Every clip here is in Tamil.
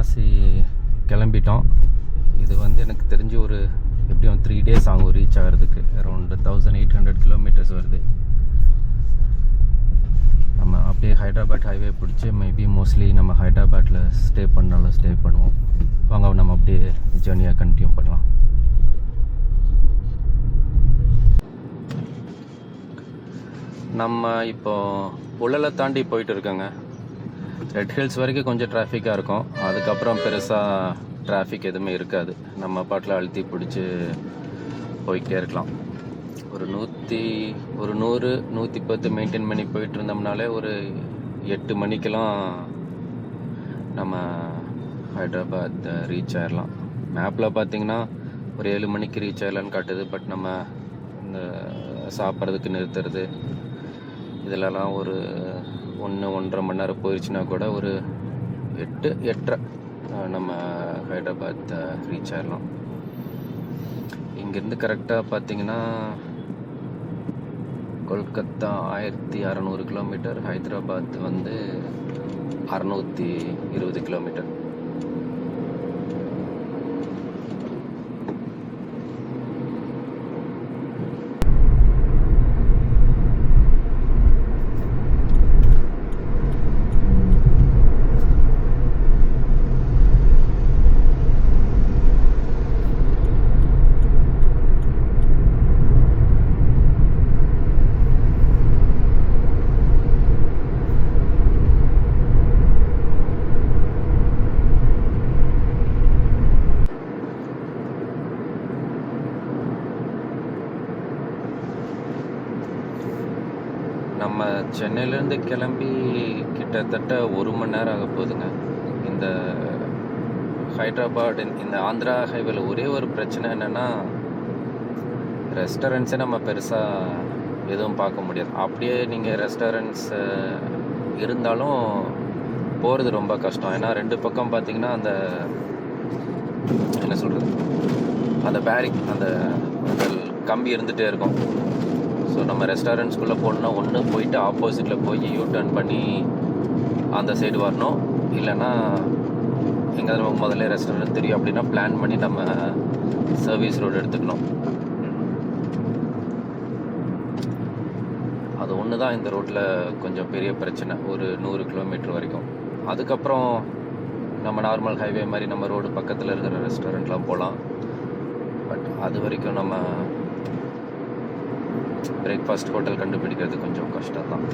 வாரணாசி கிளம்பிட்டோம். இது வந்து எனக்கு தெரிஞ்சு ஒரு எப்படியும் 3 days ஆகும் ரீச் ஆகிறதுக்கு. அரௌண்ட் 1800 kilometers வருது. நம்ம அப்படியே ஹைதராபாத் ஹைவே பிடிச்சி மேபி மோஸ்ட்லி நம்ம ஹைதராபாத்தில் ஸ்டே பண்ணாலும் ஸ்டே பண்ணுவோம். வாங்க நம்ம அப்படியே ஜேர்னியாக கண்டினியூ பண்ணலாம். நம்ம இப்போ புழலை தாண்டி போயிட்டு இருக்கோங்க. ரெட் ஹில்ஸ் வரைக்கும் கொஞ்சம் டிராஃபிக்காக இருக்கும். அதுக்கப்புறம் பெருசாக டிராஃபிக் எதுவுமே இருக்காது. நம்ம பாட்டில் அழுத்தி பிடிச்சி போய்கிட்டே இருக்கலாம். ஒரு 100-110 மெயின்டைன் பண்ணி போயிட்டு இருந்தோம்னாலே ஒரு 8 மணிக்கெல்லாம் நம்ம ஹைதராபாத் ரீச் ஆகிடலாம். மேப்பில் பார்த்திங்கன்னா ஒரு 7 மணிக்கு ரீச் ஆகலான்னு காட்டுது. பட் நம்ம இந்த சாப்பிட்றதுக்கு நிறுத்துறது இதிலலாம் ஒரு 1-1.5 மணி நேரம் போயிடுச்சுன்னா கூட ஒரு 8-8:30 நம்ம ஹைதராபாத் ரீச் ஆகிடலாம். இங்கேருந்து கரெக்டாக பார்த்திங்கன்னா கொல்கத்தா 1600 கிலோமீட்டர், ஹைதராபாத் வந்து 620 கிலோமீட்டர். நம்ம சென்னையிலேருந்து கிளம்பி கிட்டத்தட்ட 1 மணி நேரம் ஆக போகுதுங்க. இந்த ஹைதராபாத் இந்த ஆந்திரா ஹைவேல ஒரே ஒரு பிரச்சனை என்னென்னா, ரெஸ்டாரண்ட்ஸை நம்ம பெருசாக எதுவும் பார்க்க முடியாது. அப்படியே நீங்கள் ரெஸ்டாரண்ட்ஸ் இருந்தாலும் போகிறது ரொம்ப கஷ்டம். ஏன்னா 2 பக்கம் பார்த்திங்கன்னா அந்த என்ன சொல்கிறது, அந்த பேரிக் அந்த கம்பி இருந்துகிட்டே இருக்கும். ஸோ நம்ம ரெஸ்டாரண்ட்ஸ்குள்ளே போகணுன்னா ஒன்று போயிட்டு ஆப்போசிட்டில் போய் யூ டர்ன் பண்ணி அந்த சைடு வரணும். இல்லைன்னா எங்கே நமக்கு முதல்ல ரெஸ்டாரண்ட் தெரியும் அப்படின்னா பிளான் பண்ணி நம்ம சர்வீஸ் ரோடு எடுத்துக்கணும். அது ஒன்று தான் இந்த ரோட்டில் கொஞ்சம் பெரிய பிரச்சனை, ஒரு 100 கிலோமீட்டர் வரைக்கும். அதுக்கப்புறம் நம்ம நார்மல் ஹைவே மாதிரி நம்ம ரோடு பக்கத்தில் இருக்கிற ரெஸ்டாரண்ட்லாம் போகலாம். பட் அது வரைக்கும் நம்ம பிரேக்ஃபாஸ்ட் ஹோட்டல் கண்டுபிடிக்கிறது கொஞ்சம் கஷ்டம் தான்.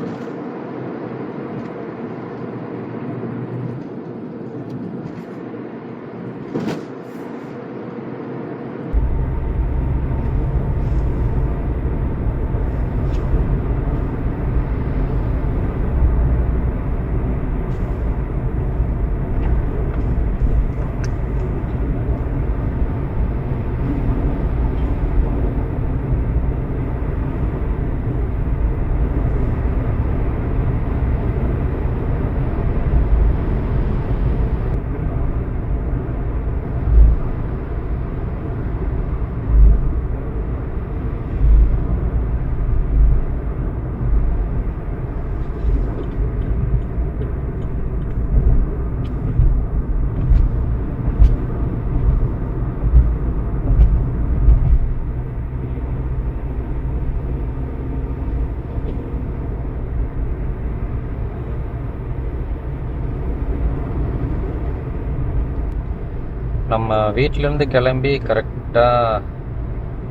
நம்ம வீட்டிலேருந்து கிளம்பி கரெக்டாக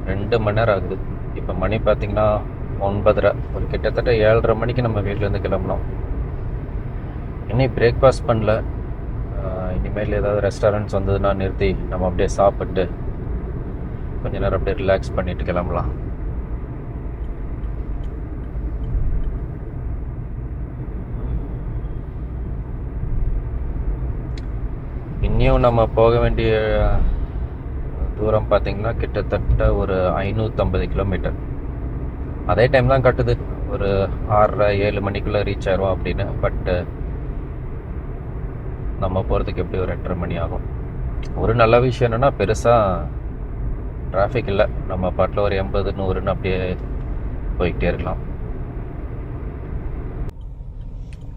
2 மணி நேரம் ஆகுது. இப்போ மணி பார்த்திங்கன்னா 9:30. ஒரு கிட்டத்தட்ட 7:30 மணிக்கு நம்ம வீட்டிலேருந்து கிளம்பணும். இன்னும் பிரேக்ஃபாஸ்ட் பண்ணல. இனிமேல் ஏதாவது ரெஸ்டாரண்ட்ஸ் வந்ததுன்னா நிறுத்தி நம்ம அப்படியே சாப்பிட்டு கொஞ்ச நேரம் அப்படியே ரிலாக்ஸ் பண்ணிவிட்டு கிளம்பலாம். இன்னும் நம்ம போக வேண்டிய தூரம் பார்த்திங்கன்னா கிட்டத்தட்ட ஒரு 550 கிலோமீட்டர். அதே டைம் தான் காட்டுது, ஒரு 6:30-7 மணிக்குள்ளே ரீச் ஆயிடுவோம் அப்படின்னு. பட்டு நம்ம போகிறதுக்கு எப்படி ஒரு 8:30 மணி ஆகும். ஒரு நல்ல விஷயம் என்னென்னா பெருசாக டிராஃபிக் இல்லை. நம்ம பாட்டில் ஒரு 80-100ன்னு அப்படியே போய்கிட்டே இருக்கலாம்.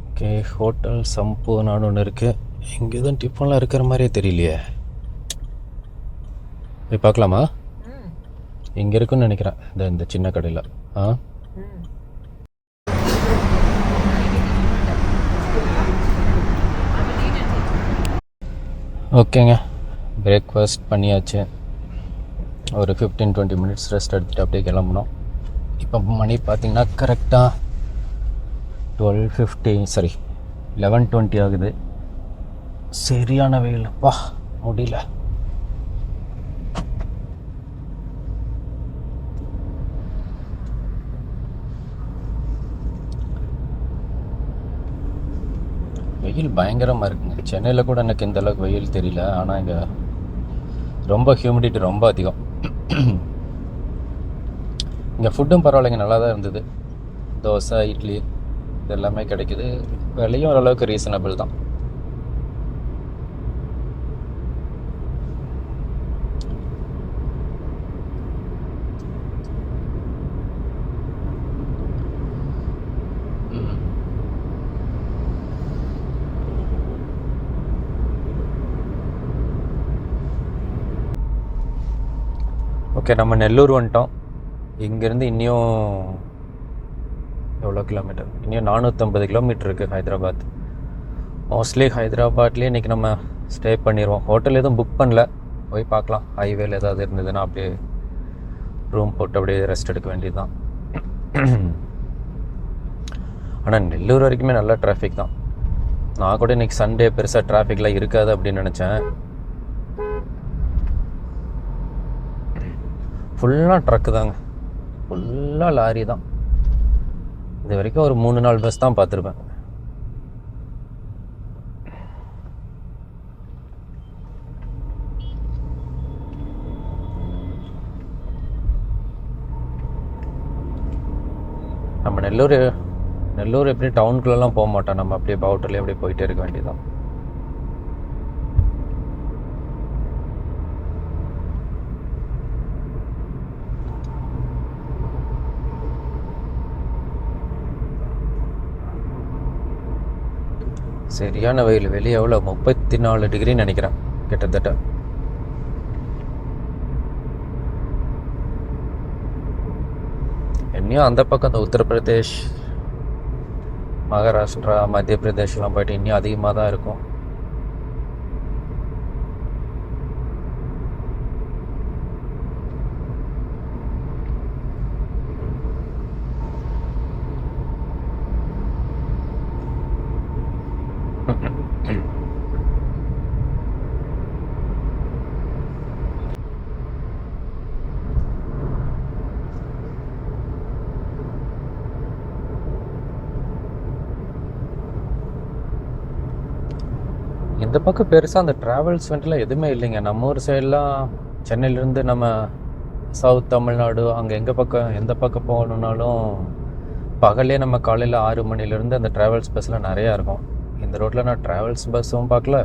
ஓகே, ஹோட்டல் சம்பூர்ணான்னு ஒன்று இருக்குது. இங்கே எதுவும் டிஃபன்லாம் இருக்கிற மாதிரியே தெரியலையே. போய் பார்க்கலாமா? இங்கே இருக்குன்னு நினைக்கிறேன், இந்த சின்ன கடையில். ஆ ஓகேங்க, பிரேக்ஃபாஸ்ட் பண்ணியாச்சு. ஒரு 15-20 மினிட்ஸ் ரெஸ்ட் எடுத்துகிட்டு அப்படியே கிளம்புனோம். இப்போ மணி பார்த்திங்கன்னா கரெக்டாக 11:20 ஆகுது. சரியான வெயில், வா முடியல. வெயில் பயங்கரமாக இருக்குங்க. சென்னையில் கூட எனக்கு இந்த அளவுக்கு வெயில் தெரியல, ஆனால் இங்கே ரொம்ப ஹியூமிடிட்டி ரொம்ப அதிகம். இங்கே ஃபுட்டும் பரவாயில்லைங்க, நல்லா தான் இருந்தது. தோசை, இட்லி இது எல்லாமே கிடைக்குது. விலையும் ஓரளவுக்கு ரீசனபிள் தான். ஓகே, நம்ம நெல்லூர் வந்துட்டோம். இங்கேருந்து இன்னும் எவ்வளோ கிலோமீட்டர்? இன்னும் 450 கிலோமீட்டர் இருக்குது ஹைதராபாத். மோஸ்ட்லி ஹைதராபாத்லேயே இன்றைக்கி நம்ம ஸ்டே பண்ணிடுவோம். ஹோட்டல் எதுவும் புக் பண்ணல, போய் பார்க்கலாம். ஹைவேல ஏதாவது இருந்ததுன்னா அப்படியே ரூம் போட்டு அப்படியே ரெஸ்ட் எடுக்க வேண்டியது தான். ஆனால் நெல்லூர் வரைக்குமே நல்ல டிராஃபிக் தான். நான் கூட இன்றைக்கி சண்டே பெருசாக டிராஃபிக்லாம் இருக்காது அப்படின்னு நினச்சேன். ஃபுல்லாக ட்ரக்கு தாங்க, ஃபுல்லாக லாரி தான். இது வரைக்கும் ஒரு 3-4 பஸ் தான் பார்த்துருப்பேன். நம்ம நெல்லூர் எப்படி டவுனுக்குள்ளெல்லாம் போக மாட்டோம், நம்ம அப்படியே பவுட்டர்லேயே அப்படியே போயிட்டே இருக்க வேண்டியதுதான். சரியான வெயில். வெளியே எவ்வளோ 34 டிகிரின்னு நினைக்கிறேன் கிட்டத்தட்ட. இன்னும் அந்த பக்கம் அந்த உத்தரப்பிரதேஷ், மகாராஷ்டிரா, மத்திய பிரதேஷ்லாம் போயிட்டு இன்னும் அதிகமாக தான் இருக்கும். இந்த பக்கம் பெருசாக அந்த ட்ராவல்ஸ் வந்துட்டுலாம் எதுவுமே இல்லைங்க. நம்ம ஊர் சைடெலாம் சென்னையிலேருந்து நம்ம சவுத் தமிழ்நாடு அங்கே எந்த பக்கம் போகணுன்னாலும் பகலே நம்ம காலையில் 6 மணிலேருந்து அந்த ட்ராவல்ஸ் பஸ்ஸில் நிறையா இருக்கும். இந்த ரோட்டில் நான் ட்ராவல்ஸ் பஸ்ஸும் பார்க்கல,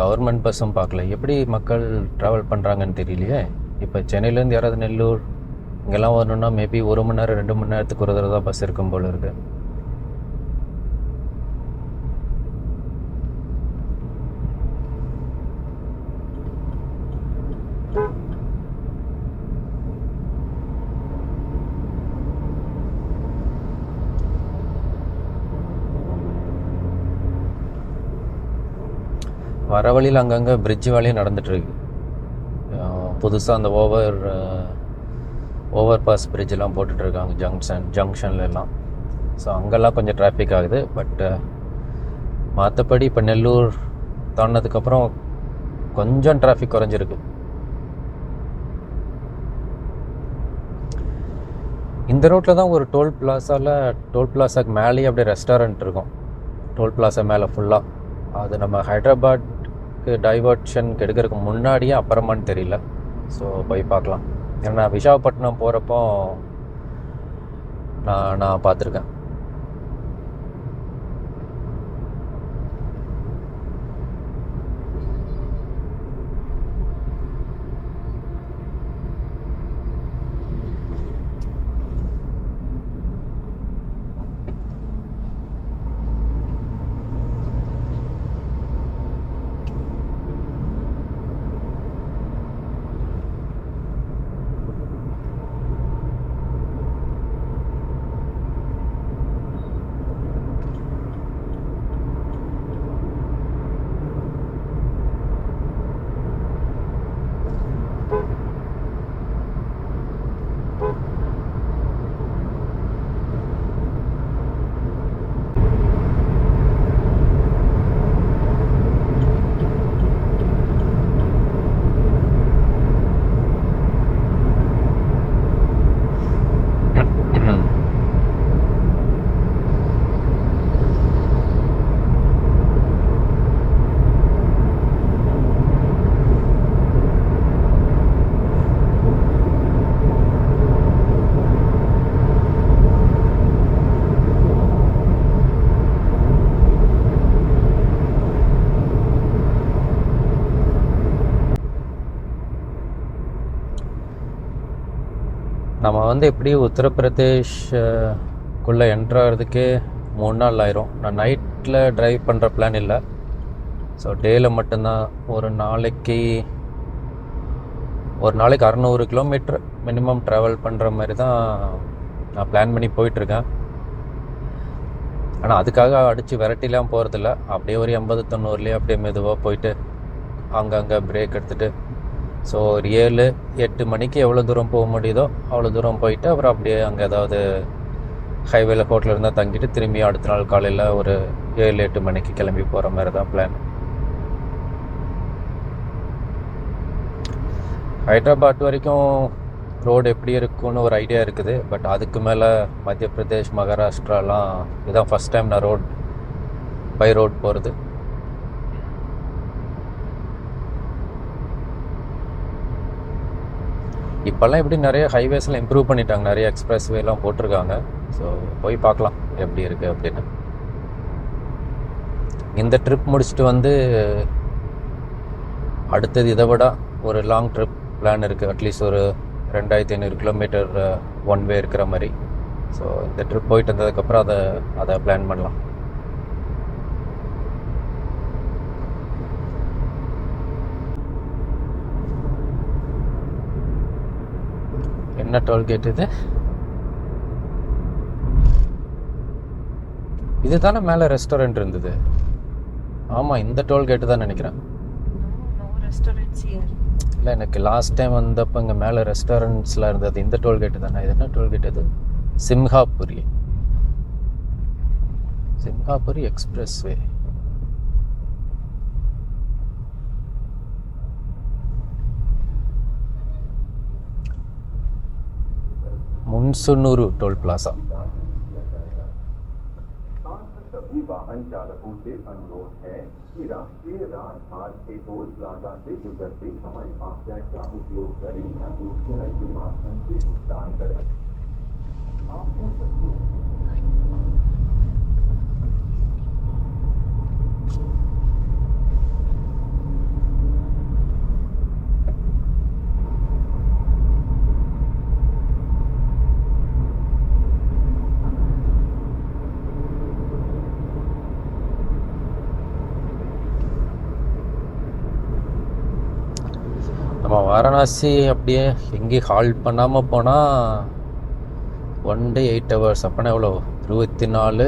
கவர்மெண்ட் பஸ்ஸும் பார்க்கல. எப்படி மக்கள் ட்ராவல் பண்ணுறாங்கன்னு தெரியலையே. இப்போ சென்னையிலேருந்து யாராவது நெல்லூர் இங்கெல்லாம் வரணுன்னா மேபி 1 மணி நேரம் 2 மணி நேரத்துக்கு ஒரு தடவை தான் பஸ் இருக்கும் போல் இருக்குது. வர வழியில் அங்கங்கே பிரிட்ஜ் வேலையும் நடந்துகிட்ருக்கு. புதுசாக அந்த ஓவர் பாஸ் பிரிட்ஜெலாம் போட்டுட்ருக்காங்க ஜங்ஷன்லாம். ஸோ அங்கெல்லாம் கொஞ்சம் டிராஃபிக் ஆகுது. பட் மற்றபடி இப்போ நெல்லூர் தாண்டினதுக்கப்புறம் கொஞ்சம் டிராஃபிக் குறைஞ்சிருக்கு. இந்த ரோட்டில் தான் ஒரு டோல் பிளாஸாக்கு மேலேயே அப்படியே ரெஸ்டாரண்ட் இருக்கும். டோல் பிளாஸா மேலே ஃபுல்லாக. அது நம்ம ஹைதராபாத்க்கு டைவர்ஷன் எடுக்கிறதுக்கு முன்னாடியே அப்புறமான்னு தெரியல. ஸோ போய் பார்க்கலாம். ஏன்னா விசாகப்பட்டினம் போகிறப்போ நான் பார்த்துருக்கேன். நம்ம வந்து எப்படி உத்தரப்பிரதேஷ்குள்ளே என்ட்ராகிறதுக்கே 3 நாள் ஆயிரும். நான் நைட்டில் ட்ரைவ் பண்ணுற பிளான் இல்லை. ஸோ டேயில் மட்டும்தான் ஒரு நாளைக்கு 600 கிலோமீட்டர் மினிமம் ட்ராவல் பண்ணுற மாதிரி தான் நான் பிளான் பண்ணி போயிட்டுருக்கேன். ஆனால் அதுக்காக அடித்து விரட்டிலாம் போகிறதில்ல. அப்படியே ஒரு 80-90 அப்படியே மெதுவாக போயிட்டு அங்கங்கே பிரேக் எடுத்துகிட்டு, ஸோ ஒரு 7-8 மணிக்கு எவ்வளோ தூரம் போக முடியுதோ அவ்வளோ தூரம் போயிட்டு அப்புறம் அப்படியே அங்கே ஏதாவது ஹைவேல ஹோட்டலில் இருந்தால் தங்கிட்டு திரும்பி அடுத்த நாள் காலையில் ஒரு 7-8 மணிக்கு கிளம்பி போகிற மாதிரி தான் பிளான். ஹைதராபாத் வரைக்கும் ரோடு எப்படி இருக்குன்னு ஒரு ஐடியா இருக்குது. பட் அதுக்கு மேலே மத்திய பிரதேஷ், மகாராஷ்டிராலாம் இதுதான் ஃபஸ்ட் டைம் நான் பை ரோட் போகிறது. இப்போல்லாம் எப்படி நிறைய ஹைவேஸ்லாம் இம்ப்ரூவ் பண்ணிட்டாங்க, நிறைய எக்ஸ்பிரஸ் வேலாம் போட்டிருக்காங்க. ஸோ போய் பார்க்கலாம் எப்படி இருக்குது அப்படின்னு. இந்த ட்ரிப் முடிச்சுட்டு வந்து அடுத்தது இதை விட ஒரு லாங் ட்ரிப் பிளான் இருக்குது. அட்லீஸ்ட் ஒரு 2500 கிலோமீட்டர் ஒன் வே இருக்கிற மாதிரி. ஸோ இந்த ட்ரிப் போயிட்டு வந்ததுக்கப்புறம் அதை பிளான் பண்ணலாம். என்ன டோல்கேட் இது தானே மேலே ரெஸ்டாரண்ட் இருந்தது? ஆமாம், இந்த டோல்கேட்டு தான் நினைக்கிறேன். இல்லை, எனக்கு லாஸ்ட் டைம் வந்தப்போ இங்கே மேலே ரெஸ்டாரண்ட்ஸ்லாம் இருந்தது. இந்த டோல்கேட்டு தானே? இது என்ன டோல்கேட் இது? சிம்ஹாபுரி எக்ஸ்பிரஸ் வே. मुनसुनूरू टोल प्लाजा। सभी वाहन चालकों से अनुरोध है कि राष्ट्रीय राजमार्ग के टोल प्लाजा से गुजरते समय फास्टैग का उपयोग करें या यूपीआई के माध्यम से भुगतान करें। நம்ம வாரணாசி அப்படியே எங்கேயும் ஹால்ட் பண்ணாமல் போனால் 1 day 8 hours. அப்போனா எவ்வளோ? 24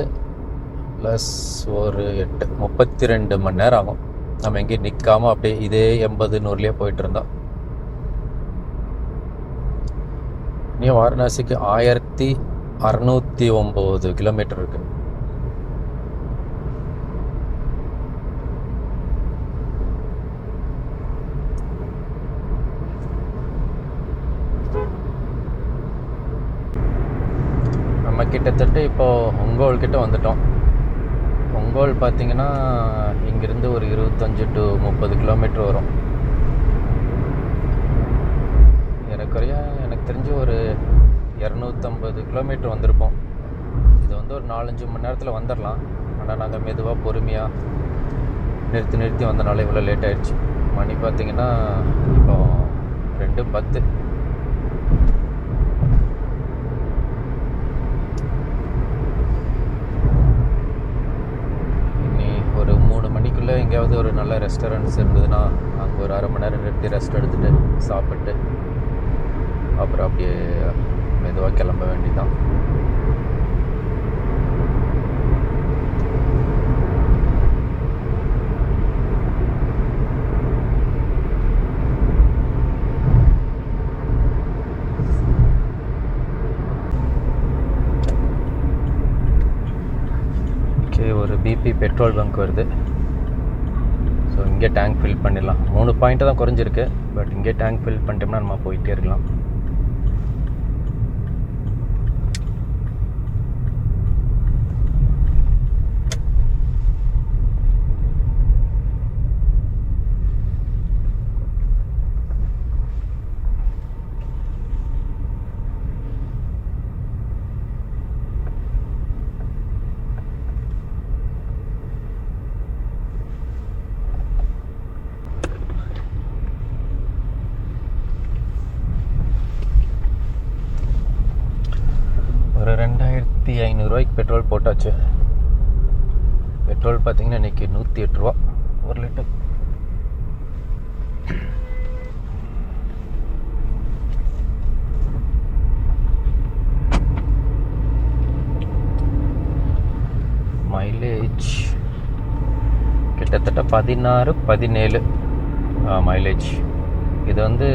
+ ஒரு 8 32 மணி நேரம் ஆகும். நம்ம எங்கேயும் நிற்காமல் அப்படியே இதே 80-100லேயே போயிட்டு இருந்தோம். இன்னும் வாரணாசிக்கு 1609 கிலோமீட்டர் இருக்குது. நம்ம கிட்டத்தட்ட இப்போது ஒங்கோல் கிட்ட வந்துட்டோம். ஒங்கோல் பார்த்திங்கன்னா இங்கேருந்து ஒரு 25 to 30 கிலோமீட்டர் வரும். எனக்கு தெரிஞ்சு ஒரு 250 கிலோமீட்டர் வந்திருப்போம். இது வந்து ஒரு 4-5 மணி நேரத்தில் வந்துடலாம். ஆனால் நாங்கள் மெதுவாக பொறுமையாக நிறுத்தி வந்தனால இவ்வளோ லேட் ஆகிடுச்சு. மணி பார்த்திங்கன்னா இப்போ 2:10. ஒரு 3 மணிக்குள்ளே எங்கேயாவது ஒரு நல்ல ரெஸ்டாரண்ட்ஸ் இருந்ததுன்னா அங்கே ஒரு 1/2 மணி நேரம் நிறுத்தி ரெஸ்ட் எடுத்துகிட்டு சாப்பிட்டு அப்புறம் அப்படியே மெதுவாக கிளம்ப வேண்டியதான். ஒரு பிபி பெட்ரோல் பங்க் வருது. ஸோ இங்கே டேங்க் ஃபில் பண்ணிடலாம். 3 பாயிண்ட்டு தான் குறைஞ்சிருக்கு. பட் இங்கே டேங்க் ஃபில் பண்ணிட்டோம்னா நம்ம போயிட்டே இருக்கலாம். 500 பெட்ரோல் போட்டாச்சு. பெட்ரோல் பார்த்திங்கன்னா இன்றைக்கி 108 ரூபா 1 லிட்டர். மைலேஜ் கிட்டத்தட்ட 16-17 மைலேஜ். இது வந்து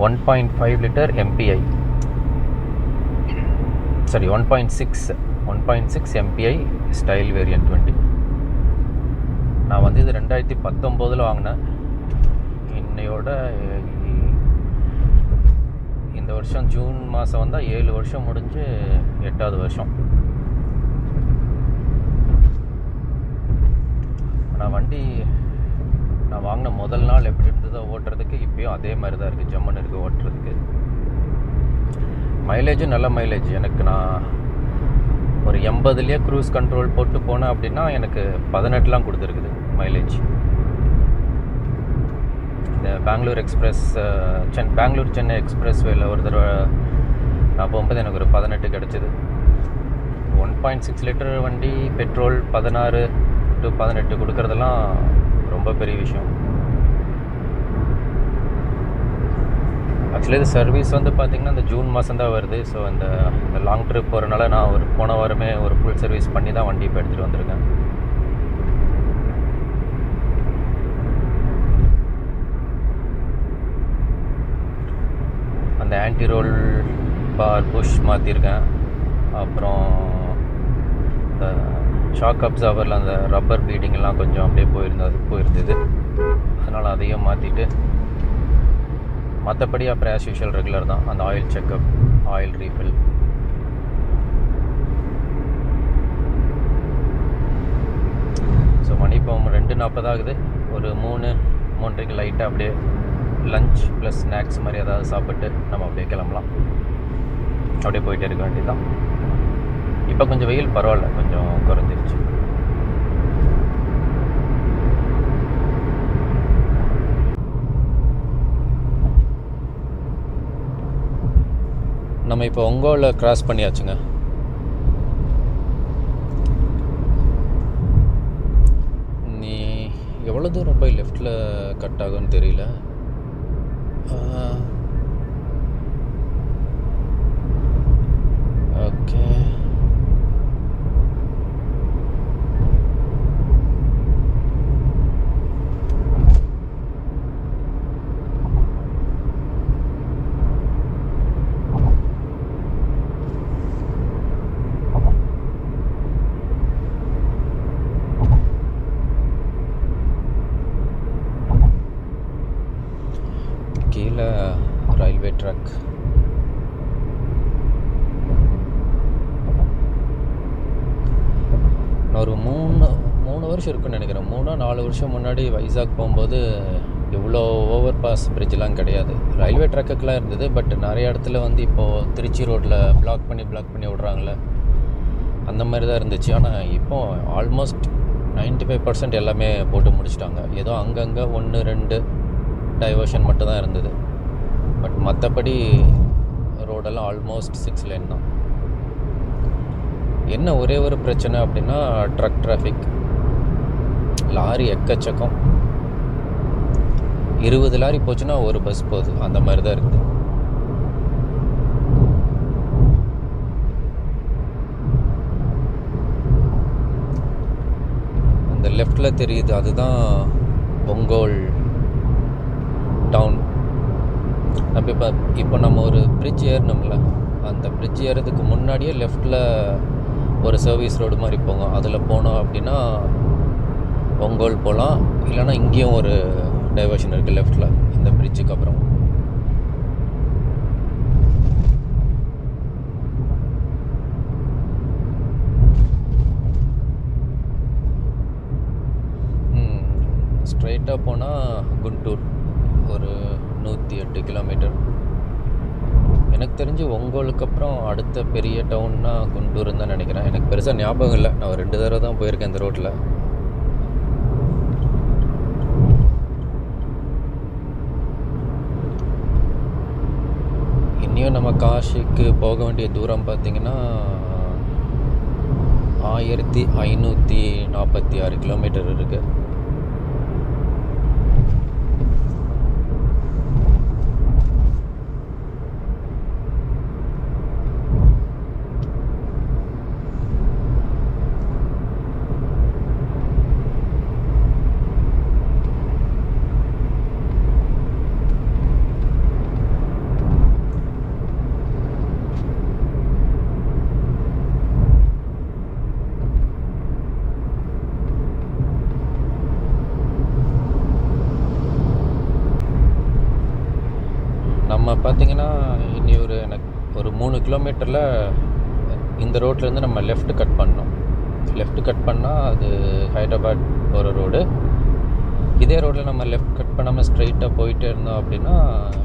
1.5 litre MPI, sorry 1.6 MPI style variant வண்டி. நான் வந்து இது 2019 வாங்கினேன். இன்னையோட இந்த வருஷம் ஜூன் மாதம் வந்தால் 7 வருஷம் முடிஞ்சு 8வது வருஷம். நான் வண்டி நான் வாங்கின முதல் நாள் எப்படி இருந்ததோ ஓட்டுறதுக்கு இப்போயும் அதே மாதிரி தான் இருக்குது. ஜம்முன்னு இருக்குது ஓட்டுறதுக்கு. மைலேஜும் நல்ல மைலேஜ். எனக்கு நான் ஒரு 80லேயே க்ரூஸ் கண்ட்ரோல் போட்டு போனேன் அப்படின்னா எனக்கு 18 கொடுத்துருக்குது மைலேஜ். இந்த பெங்களூர் சென்னை எக்ஸ்பிரஸ் வேல ஒரு தடவை நான் போகும்போது எனக்கு ஒரு 18 கிடச்சிது. 1.6 லிட்டர் வண்டி பெட்ரோல் 16-18 கொடுக்குறதெல்லாம் ரொம்ப பெரிய விஷயம். ஆக்சுவலி இது சர்வீஸ் வந்து பார்த்திங்கன்னா இந்த ஜூன் மாதம் தான் வருது. ஸோ இந்த லாங் ட்ரிப் போகிறனால நான் போன வாரமே ஒரு ஃபுல் சர்வீஸ் பண்ணி தான் வண்டி இப்போ எடுத்துகிட்டு வந்திருக்கேன். அந்த ஆன்டி ரோல் பார் புஷ் மாற்றிருக்கேன். அப்புறம் இந்த ஷாக் அப்சார்வரில் அந்த ரப்பர் பீடிங்கெல்லாம் கொஞ்சம் அப்படியே போயிருந்தது. அதனால் அதையும் மாற்றிட்டு மற்றபடி அப்புறம் ஆஸ் யூஷுவல் ரெகுலர் தான். அந்த oil checkup, oil refill. So மணி இப்போ 2:40 ஆகுது. ஒரு 3-3:30 லைட்டாக அப்படியே லஞ்ச் ப்ளஸ் ஸ்நாக்ஸ் மாதிரி ஏதாவது சாப்பிட்டு நம்ம அப்படியே கிளம்பலாம். அப்படியே போயிட்டே இருக்க வேண்டியதுதான். இப்போ கொஞ்சம் வெயில் பரவாயில்ல, கொஞ்சம் குறைஞ்சிருச்சு. நம்ம இப்போ ஒங்கோவில் கிராஸ் பண்ணியாச்சுங்க. நீ எவ்வளோ தூரம் போய் லெஃப்டில் கட் ஆகும்னு தெரியல. ஓகே, கீழே ரயில்வே ட்ராக். நான் ஒரு 3 வருஷம் இருக்குன்னு நினைக்கிறேன். 3-4 வருஷம் முன்னாடி வைசாக் போகும்போது இவ்வளோ ஓவர் பாஸ் பிரிட்ஜெலாம் கிடையாது. ரயில்வே ட்ராக்குக்கெலாம் இருந்தது. பட் நிறைய இடத்துல வந்து இப்போது திருச்சி ரோட்டில் பிளாக் பண்ணி விட்றாங்களே, அந்த மாதிரி தான் இருந்துச்சு. ஆனால் இப்போது ஆல்மோஸ்ட் 95% எல்லாமே போட்டு முடிச்சிட்டாங்க. ஏதோ அங்கங்கே 1-2 டைவர்ஷன் மட்டும் தான் இருந்தது. பட் மற்றபடி ரோடெல்லாம் ஆல்மோஸ்ட் 6 லேன் தான். என்ன ஒரே ஒரு பிரச்சனை அப்படின்னா ட்ரக் டிராஃபிக். லாரி எக்கச்சக்கம். 20 லாரி போச்சுன்னா ஒரு பஸ் போகுது, அந்த மாதிரி தான் இருக்குது. அந்த லெஃப்டில் தெரியுது, அதுதான் ஒங்கோல் டவுன். நம்ம இப்போ நம்ம ஒரு பிரிட்ஜ் ஏறணும்ல, அந்த பிரிட்ஜ் ஏறதுக்கு முன்னாடியே லெஃப்டில் ஒரு சர்வீஸ் ரோடு மாதிரி போகும். அதில் போனோம் அப்படின்னா ஒங்கோல் போகலாம். இல்லைனா இங்கேயும் ஒரு டைவர்ஷன் இருக்குது லெஃப்டில், இந்த பிரிட்ஜுக்கு அப்புறம். ஸ்ட்ரைட்டாக போனால் குண்டூர் ஒரு 108 கிலோமீட்டர். எனக்கு தெரிஞ்சு ஒங்கோலுக்கு அப்புறம் அடுத்த பெரிய டவுன்னா குண்டூர்னு தான் நினைக்கிறேன். எனக்கு பெருசாக ஞாபகம் இல்லை. நான் 2 தடவை தான் போயிருக்கேன் இந்த ரோட்டில். இன்னும் நம்ம காஷிக்கு போக வேண்டிய தூரம் பார்த்திங்கன்னா 1546 கிலோமீட்டர் இருக்குது. நம்ம பார்த்திங்கன்னா இனி ஒரு 3 கிலோமீட்டரில் இந்த ரோட்லேருந்து நம்ம லெஃப்ட் கட் பண்ணோம். லெஃப்ட் கட் பண்ணால் அது ஹைதராபாத் போகிற ரோடு. இதே ரோட்டில் நம்ம லெஃப்ட் கட் பண்ணாமல் ஸ்ட்ரைட்டாக போயிட்டே இருந்தோம் அப்படின்னா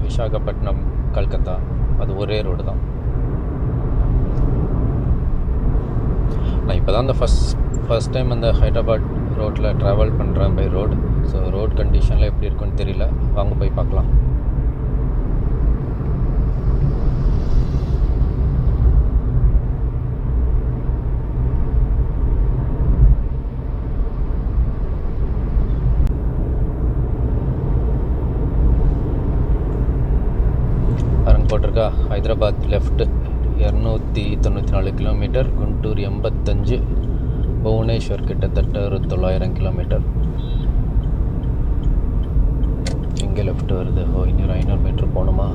விசாகப்பட்டினம், கல்கத்தா, அது ஒரே ரோடு தான். நான் இப்போ தான் அந்த ஃபஸ்ட் டைம் அந்த ஹைதராபாத் ரோட்டில் ட்ராவல் பண்ணுறேன் பை ரோடு. ஸோ ரோட் கண்டிஷனில் எப்படி இருக்குன்னு தெரியல, வாங்க போய் பார்க்கலாம். போட்டிருக்கா ஹைதராபாத் லெஃப்ட்டு 294 கிலோமீட்டர், குண்டூர் 85, புவனேஸ்வர் கிட்டத்தட்ட ஒரு 900 கிலோமீட்டர். எங்கே லெஃப்ட் வருது? இன்னொரு 500 மீட்டர் போகணுமா?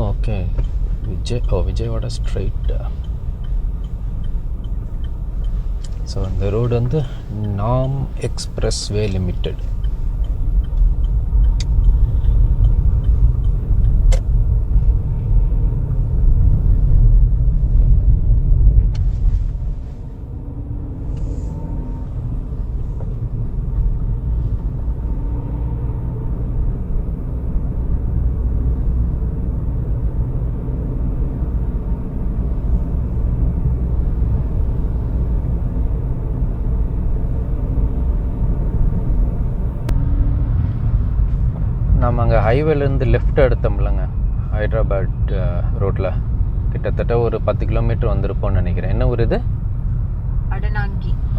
Okay, Vijayawada straight. ஸோ இந்த ரோடு வந்து நாம் எக்ஸ்பிரஸ் வே லிமிட்டெட். நம்ம அங்கே ஹைவேலேருந்து லெஃப்ட் எடுத்தோம்லங்க, ஹைதராபாத் ரோட்டில் கிட்டத்தட்ட ஒரு 10 கிலோமீட்டர் வந்திருப்போம்னு நினைக்கிறேன். என்ன ஊர் இது?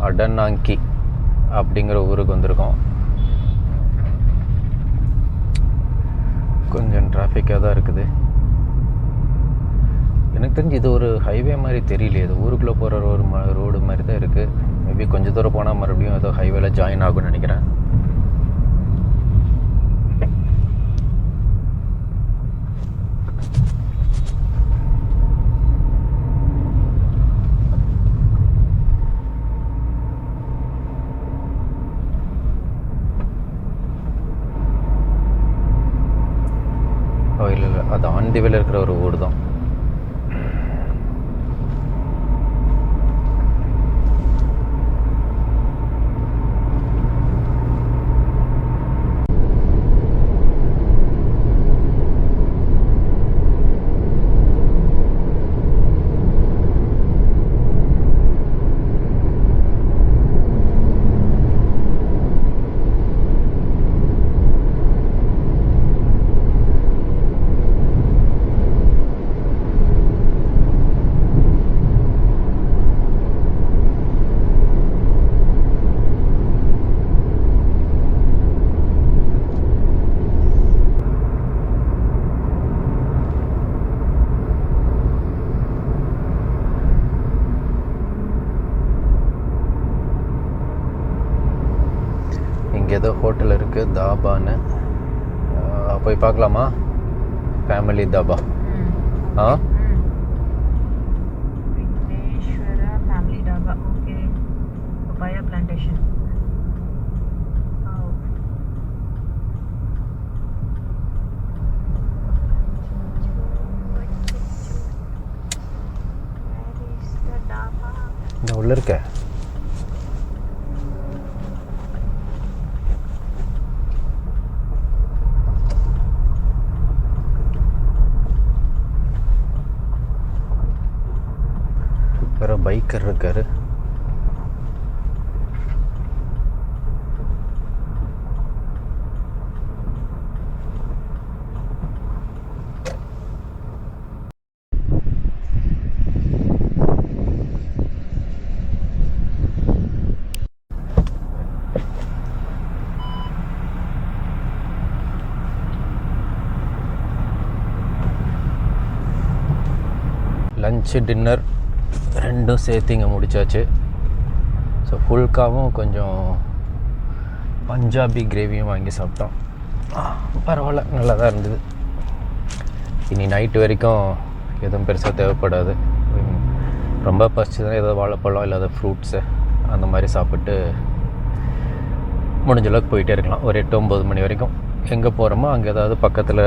அடனாங்கி அப்படிங்கிற ஊருக்கு வந்திருக்கோம். கொஞ்சம் டிராஃபிக்காக தான் இருக்குது. எனக்கு தெரிஞ்சு இது ஒரு ஹைவே மாதிரி தெரியலையே, இது ஊருக்குள்ளே போகிற ரோடு மாதிரி தான் இருக்குது. மேபி கொஞ்சம் தூரம் போனால் மறுபடியும் ஏதோ ஹைவேல ஜாயின் ஆகும்னு நினைக்கிறேன். இல்லை, அது ஆன் தி வேல இருக்கிற ஒரு ஊர் தான். இங்கே ஏதோ ஹோட்டல் இருக்குது, தாபான்னு. போய் பார்க்கலாமா? Family dhaba. Vigneshwara family dhaba. Okay, papaya plantation. உள்ள இருக்க. வேற பைக்கர் இருக்காரு. லஞ்சு டின்னர் ரெண்டும் சேர்த்து இங்கே முடித்தாச்சு. ஸோ ஃபுல்காவும் கொஞ்சம் பஞ்சாபி கிரேவியும் வாங்கி சாப்பிட்டோம். பரவாயில்ல, நல்லா தான் இருந்தது. இனி நைட்டு வரைக்கும் எதுவும் பெருசாக தேவைப்படாது. ரொம்ப பசிச்சுதான் ஏதாவது வாழைப்பழம் இல்லாத ஃப்ரூட்ஸு அந்த மாதிரி சாப்பிட்டு முடிஞ்ச அளவுக்கு போயிட்டே இருக்கலாம். ஒரு 8-9 மணி வரைக்கும் எங்கே போகிறோமோ அங்கே ஏதாவது பக்கத்தில்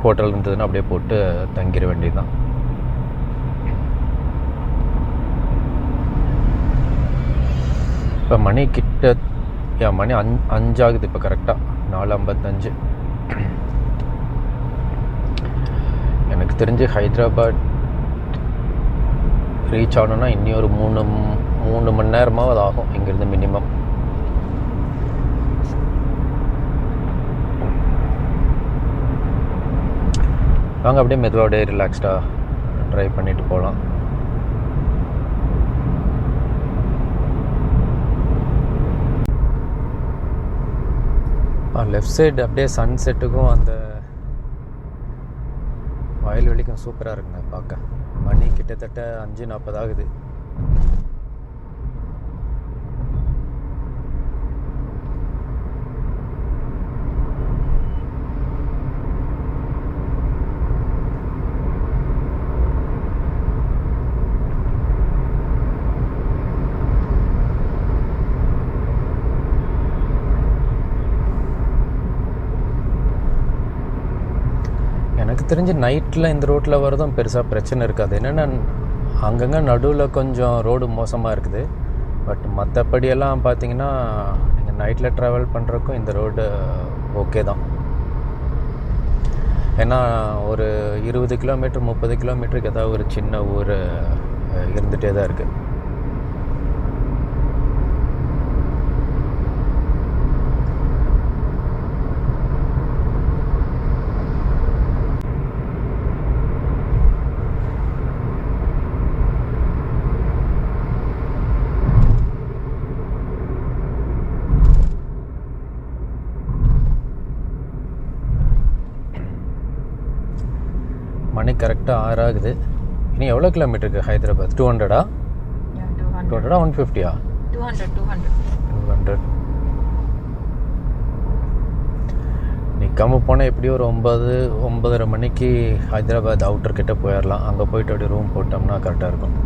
ஹோட்டல் இருந்ததுன்னா அப்படியே போட்டு தங்கிட வேண்டியது தான். இப்போ மணி கிட்ட மணி 5 ஆகுது இப்போ கரெக்டாக 4:55. எனக்கு தெரிஞ்சு ஹைதராபாத் ரீச் ஆகணுன்னா இன்னும் ஒரு 3 மணி நேரமாவது ஆகும் இங்கேருந்து மினிமம். வாங்க அப்படியே மெதுவாக அப்படியே ரிலாக்ஸ்டாக ட்ரைவ் பண்ணிட்டு போகலாம். லெஃப்ட் சைடு அப்படியே சன்செட்டுக்கும் அந்த வயல்வெளிக்கும் சூப்பராக இருக்குங்க பார்க்க. மணி கிட்டத்தட்ட 5:40 ஆகுது. எனக்கு தெரிஞ்சு நைட்டில் இந்த ரோட்டில் வரதும் பெருசாக பிரச்சனை இருக்காது. என்னென்னா அங்கங்கே நடுவில் கொஞ்சம் ரோடு மோசமாக இருக்குது. பட் மற்றபடியெல்லாம் பார்த்தீங்கன்னா நீங்கள் நைட்டில் ட்ராவல் பண்ணுறக்கும் இந்த ரோடு ஓகே தான். ஏன்னா ஒரு 20 கிலோமீட்டர் 30 கிலோமீட்டருக்கு ஏதாவது ஒரு சின்ன ஊர் இருந்துகிட்டே தான் இருக்குது. மணி கரெக்டாக 6 ஆகுது. இனி எவ்வளோ கிலோமீட்டருக்கு ஹைதராபாத்? 200 150 200 நிற்காமல் போனால் எப்படியும் ஒரு 9-9:30 மணிக்கு ஹைதராபாத் அவுட்டர் கிட்டே போயிடலாம். அங்கே போயிட்டு அப்படியே ரூம் போட்டோம்னா கரெக்டாக இருக்கும்.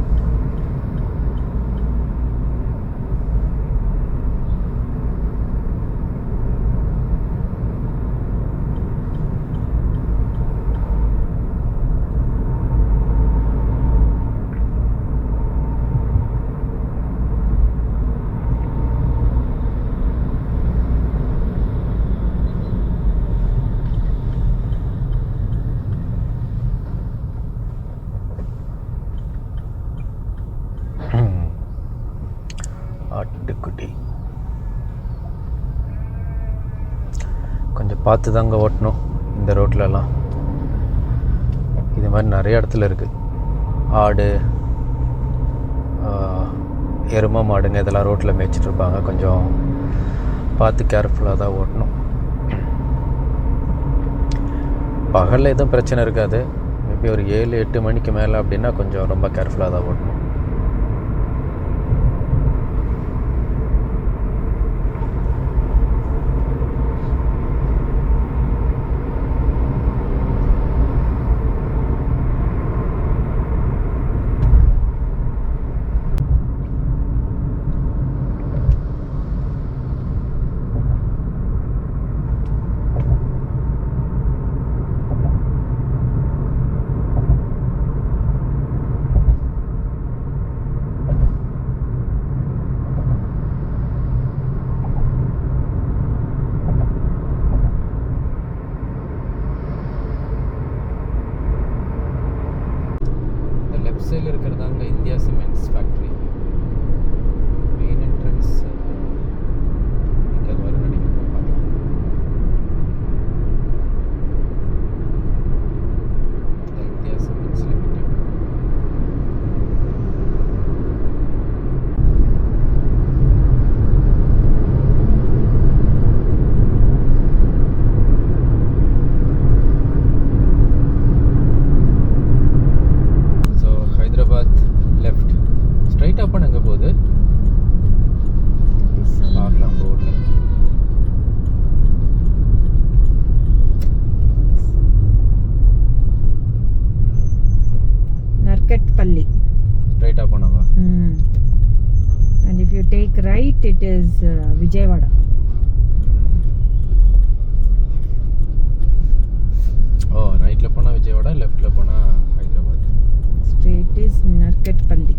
ஆட்டுக்குட்டி கொஞ்சம் பார்த்து தாங்க ஓட்டணும் இந்த ரோட்லலாம். இது மாதிரி நிறைய இடத்துல இருக்குது. ஆடு, எருமை மாடுங்க இதெல்லாம் ரோட்டில் மேய்ச்சிட்ருப்பாங்க. கொஞ்சம் பார்த்து கேர்ஃபுல்லாக தான் ஓட்டணும். பகலில் எதுவும் பிரச்சனை இருக்காது. மேபி ஒரு 7-8 மணிக்கு மேலே அப்படின்னா கொஞ்சம் ரொம்ப கேர்ஃபுல்லாக தான் ஓட்டணும். லெஃப்ட் சைடில் இருக்கிறதாங்க India Cements factory. Main entrance இங்கே வரும் நினைக்கிறேன். பார்க்கலாம். India cements limited. லெஃப்ட் ஸ்ட்ரைட்டாக போன எங்கே போகுது பார்க்கலாம் போர்டில். நர்கட்பள்ளி ஸ்ட்ரைட்டாக போனவா? and if you take right it is Vijayawada. ஓ ரைட்டில் போனால் விஜயவாடா, லெஃப்ட்டில் போனால் Hyderabad. Straight is Narkatpalli.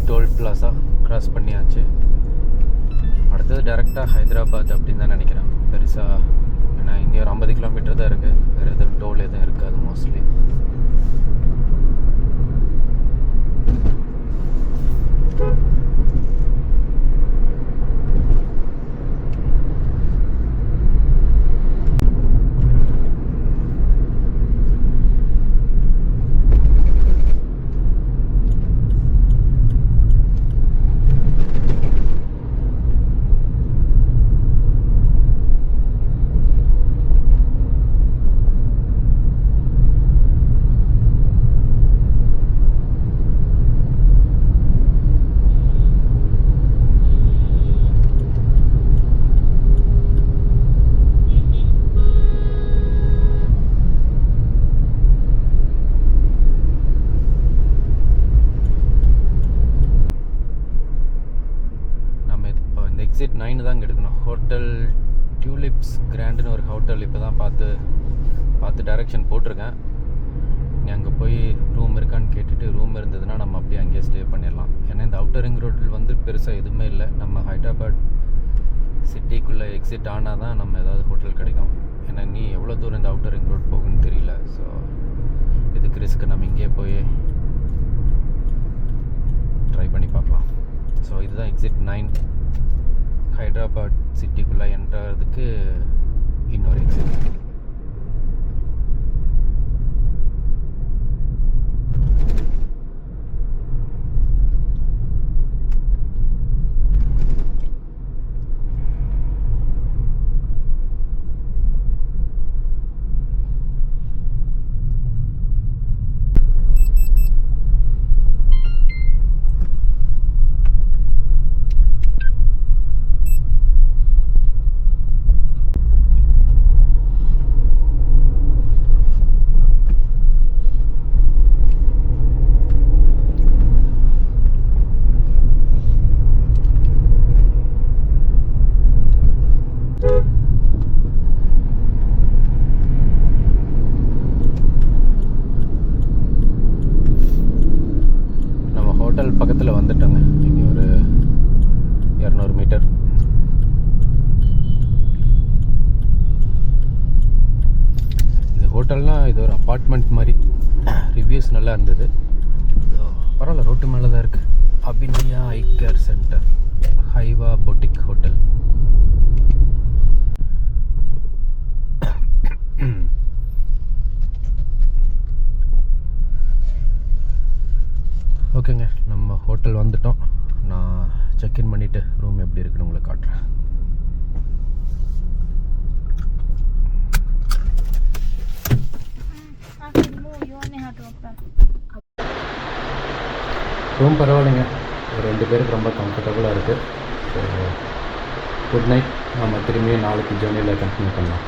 Toll plaza cross பண்ணியாச்சு. அடுத்தது டேரெக்டாக ஹைதராபாத் அப்படின்னு தான் நினைக்கிறேன். பெருசாக ஏன்னா இங்கே ஒரு 50 கிலோமீட்டர் தான் இருக்குது. வேறு எதுவும் டோல் எதுவும் இருக்காது மோஸ்ட்லி. எக்ஸிட் 9 தான் எடுக்கணும். ஹோட்டல் டியூலிப்ஸ் கிராண்டுன்னு ஒரு ஹோட்டல் இப்போ தான் பார்த்து டைரெக்ஷன் போட்டிருக்கேன். நீ அங்கே போய் ரூம் இருக்கான்னு கேட்டுட்டு ரூம் இருந்ததுன்னா நம்ம அப்படியே அங்கேயே ஸ்டே பண்ணிடலாம். ஏன்னா இந்த அவுட்டர் ரிங் ரோட்டில் வந்து பெருசாக எதுவுமே இல்லை. நம்ம ஹைதராபாத் சிட்டிக்குள்ளே எக்ஸிட் ஆனால் தான் நம்ம ஏதாவது ஹோட்டல் கிடைக்கும். ஏன்னா நீ எவ்வளோ தூரம் இந்த அவுட்டர் ரிங் ரோட் போகுன்னு தெரியல. ஸோ இதுக்கு ரிஸ்க்கு நம்ம இங்கேயே போய் ட்ரை பண்ணி பார்க்கலாம். ஸோ இதுதான் எக்ஸிட் 9. ஹைதராபாத் சிட்டிக்குள்ளே என்ட்ராகிறதுக்கு இன்னொரு எக்ஸிட். பக்கத்தில் வந்துட்டோங்க. இங்கே ஒரு 200 மீட்டர். இது ஹோட்டல்னால் இது ஒரு அப்பார்ட்மெண்ட் மாதிரி. ரிவ்யூஸ் நல்லா இருந்தது. பரவாயில்ல, ரோட்டு மேலே தான் இருக்குது. அபிநயா ஐ கேர் சென்டர், ஹைவா பொட்டிக் ஹோட்டல். ஓகேங்க, நம்ம ஹோட்டல் வந்துட்டோம். நான் செக்இன் பண்ணிவிட்டு ரூம் எப்படி இருக்குன்னு உங்களுக்கு காட்டுறேன். ரூம் பரவாயில்லைங்க, ஒரு 2 பேருக்கு ரொம்ப கம்ஃபர்டபுளாக இருக்குது. So good night. நம்ம திரும்பியும் நாளைக்கு ஜேர்னியில் கண்டினியூ பண்ணலாம்.